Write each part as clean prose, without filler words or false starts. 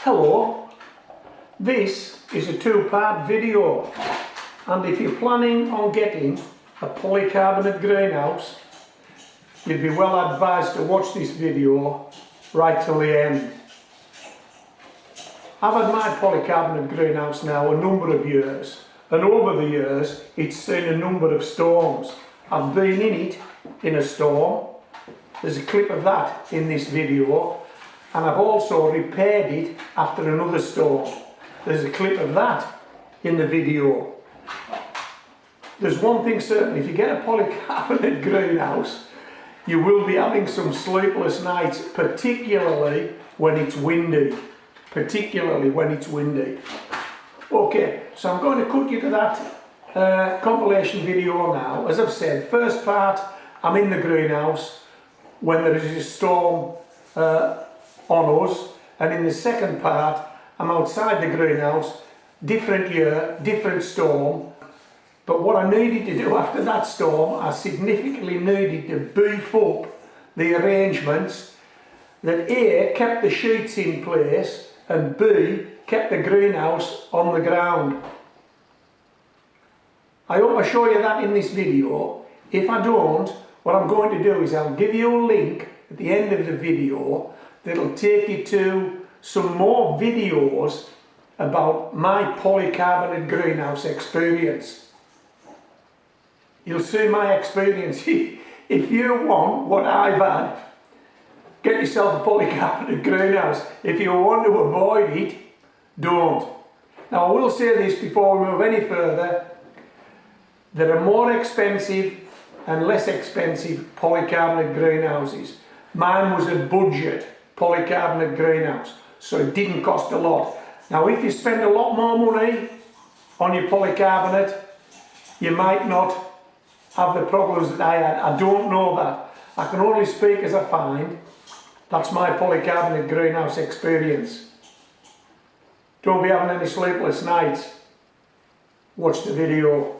Hello, this is a two-part video, and if you're planning on getting a polycarbonate greenhouse, you'd be well advised to watch this video right till the end. I've had my polycarbonate greenhouse now a number of years, and over the years it's seen a number of storms. I've been in it in a storm, there's a clip of that in this video, and I've also repaired it after another storm. There's a clip of that in the video. There's one thing certain, if you get a polycarbonate greenhouse, you will be having some sleepless nights, particularly when it's windy. Okay, so I'm going to cut you to that compilation video now. As I've said, first part, I'm in the greenhouse when there is a storm on us, and in the second part I'm outside the greenhouse, different year, different storm. But what I needed to do after that storm, I significantly needed to beef up the arrangements that A, kept the sheets in place, and B, kept the greenhouse on the ground. I hope I show you that in this video. If I don't, what I'm going to do is I'll give you a link at the end of the video that'll take you to some more videos about my polycarbonate greenhouse experience. You'll see my experience. If you want what I've had, get yourself a polycarbonate greenhouse. If you want to avoid it, don't. Now I will say this before we move any further. There are more expensive and less expensive polycarbonate greenhouses. Mine was a budget polycarbonate greenhouse, so it didn't cost a lot. Now if you spend a lot more money on your polycarbonate, you might not have the problems that I had. I don't know that. I can only speak as I find. That's my polycarbonate greenhouse experience. Don't be having any sleepless nights. Watch the video.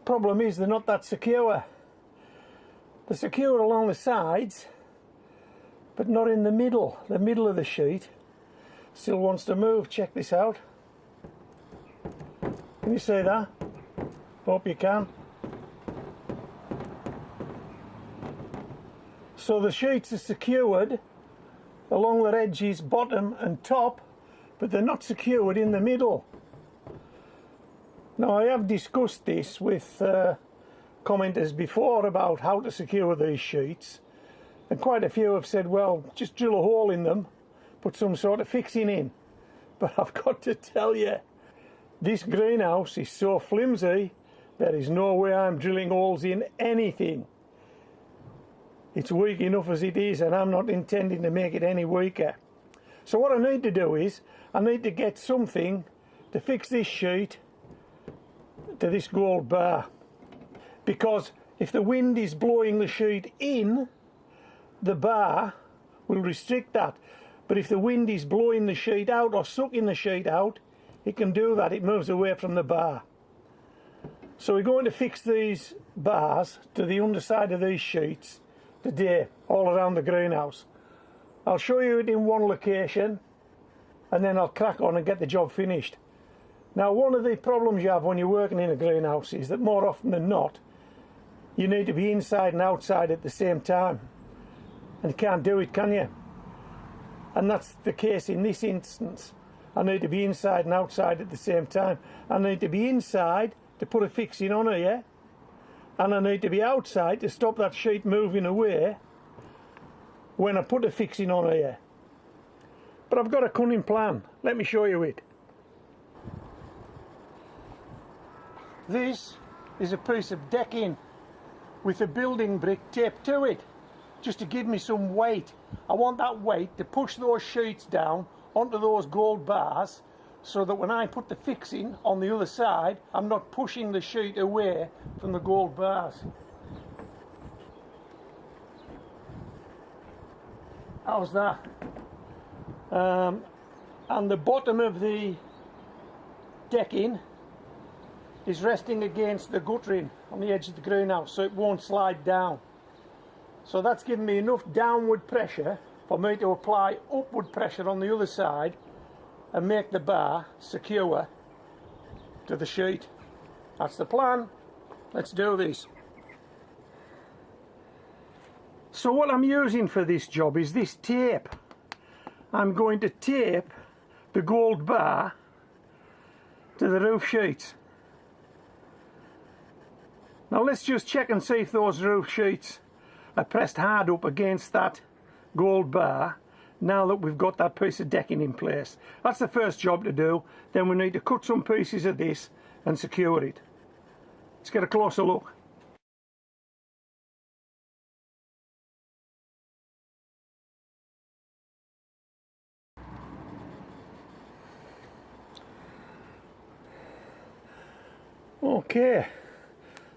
Problem is they're not that secure. They're secure along the sides, but not in the middle of the sheet. Still wants to move. Check this out. Can you see that? Hope you can. So the sheets are secured along their edges, bottom and top, but they're not secured in the middle. Now, I have discussed this with commenters before about how to secure these sheets, and quite a few have said, well, just drill a hole in them, put some sort of fixing in. But I've got to tell you, this greenhouse is so flimsy, there is no way I'm drilling holes in anything. It's weak enough as it is, and I'm not intending to make it any weaker. So what I need to do is, I need to get something to fix this sheet to this gold bar, because if the wind is blowing the sheet in, the bar will restrict that. But if the wind is blowing the sheet out or sucking the sheet out, it can do that. It moves away from the bar. So we're going to fix these bars to the underside of these sheets today, all around the greenhouse. I'll show you it in one location, and then I'll crack on and get the job finished. Now, one of the problems you have when you're working in a greenhouse is that more often than not, you need to be inside and outside at the same time. And you can't do it, can you? And that's the case in this instance. I need to be inside and outside at the same time. I need to be inside to put a fixing on here, and I need to be outside to stop that sheet moving away when I put a fixing on here. But I've got a cunning plan. Let me show you it. This is a piece of decking with a building brick taped to it, just to give me some weight. I want that weight to push those sheets down onto those gold bars, so that when I put the fixing on the other side, I'm not pushing the sheet away from the gold bars. How's that? And the bottom of the decking is resting against the guttering on the edge of the greenhouse, so it won't slide down. So that's giving me enough downward pressure for me to apply upward pressure on the other side and make the bar secure to the sheet. That's the plan. Let's do this. So what I'm using for this job is this tape. I'm going to tape the gold bar to the roof sheets. Now let's just check and see if those roof sheets are pressed hard up against that gold bar now that we've got that piece of decking in place. That's the first job to do. Then we need to cut some pieces of this and secure it. Let's get a closer look. Okay,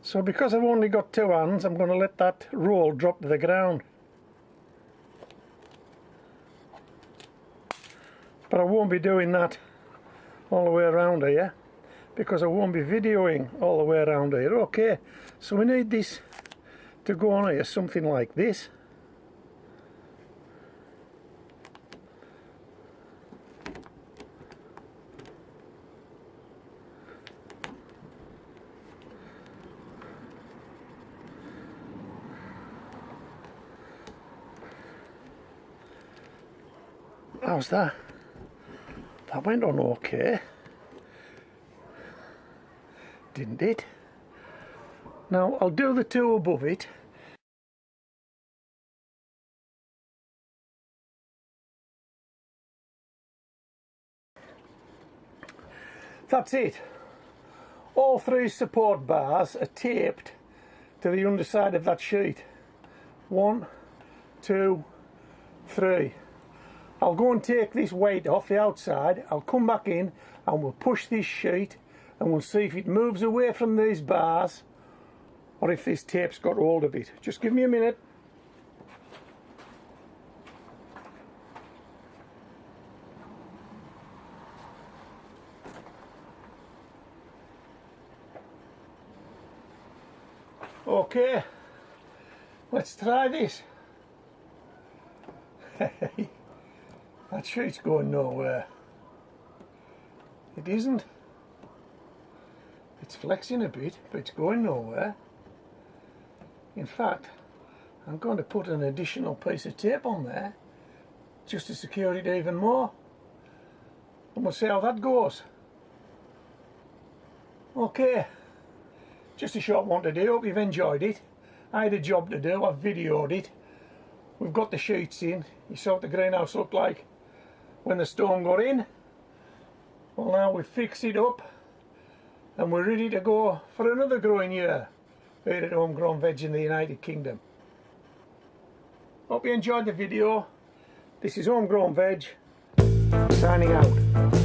so because I've only got two hands, I'm going to let that roll drop to the ground. But I won't be doing that all the way around here, because I won't be videoing all the way around here. Okay, so we need this to go on here, something like this. How's that? That went on okay, didn't it? Now I'll do the two above it That's it. All 3 support bars are taped to the underside of that sheet. 1, 2, 3. I'll go and take this weight off the outside. I'll come back in and we'll push this sheet and we'll see if it moves away from these bars or if this tape's got hold of it. Just give me a minute. Okay, let's try this. That sheet's going nowhere. It isn't. It's flexing a bit, but it's going nowhere. In fact, I'm going to put an additional piece of tape on there just to secure it even more. And we'll see how that goes. Okay. Just a short one today. Hope you've enjoyed it. I had a job to do. I've videoed it. We've got the sheets in. You saw what the greenhouse looked like when the storm got in. Well, now we've fixed it up and we're ready to go for another growing year here at Homegrown Veg in the United Kingdom. Hope you enjoyed the video. This is Homegrown Veg, signing out.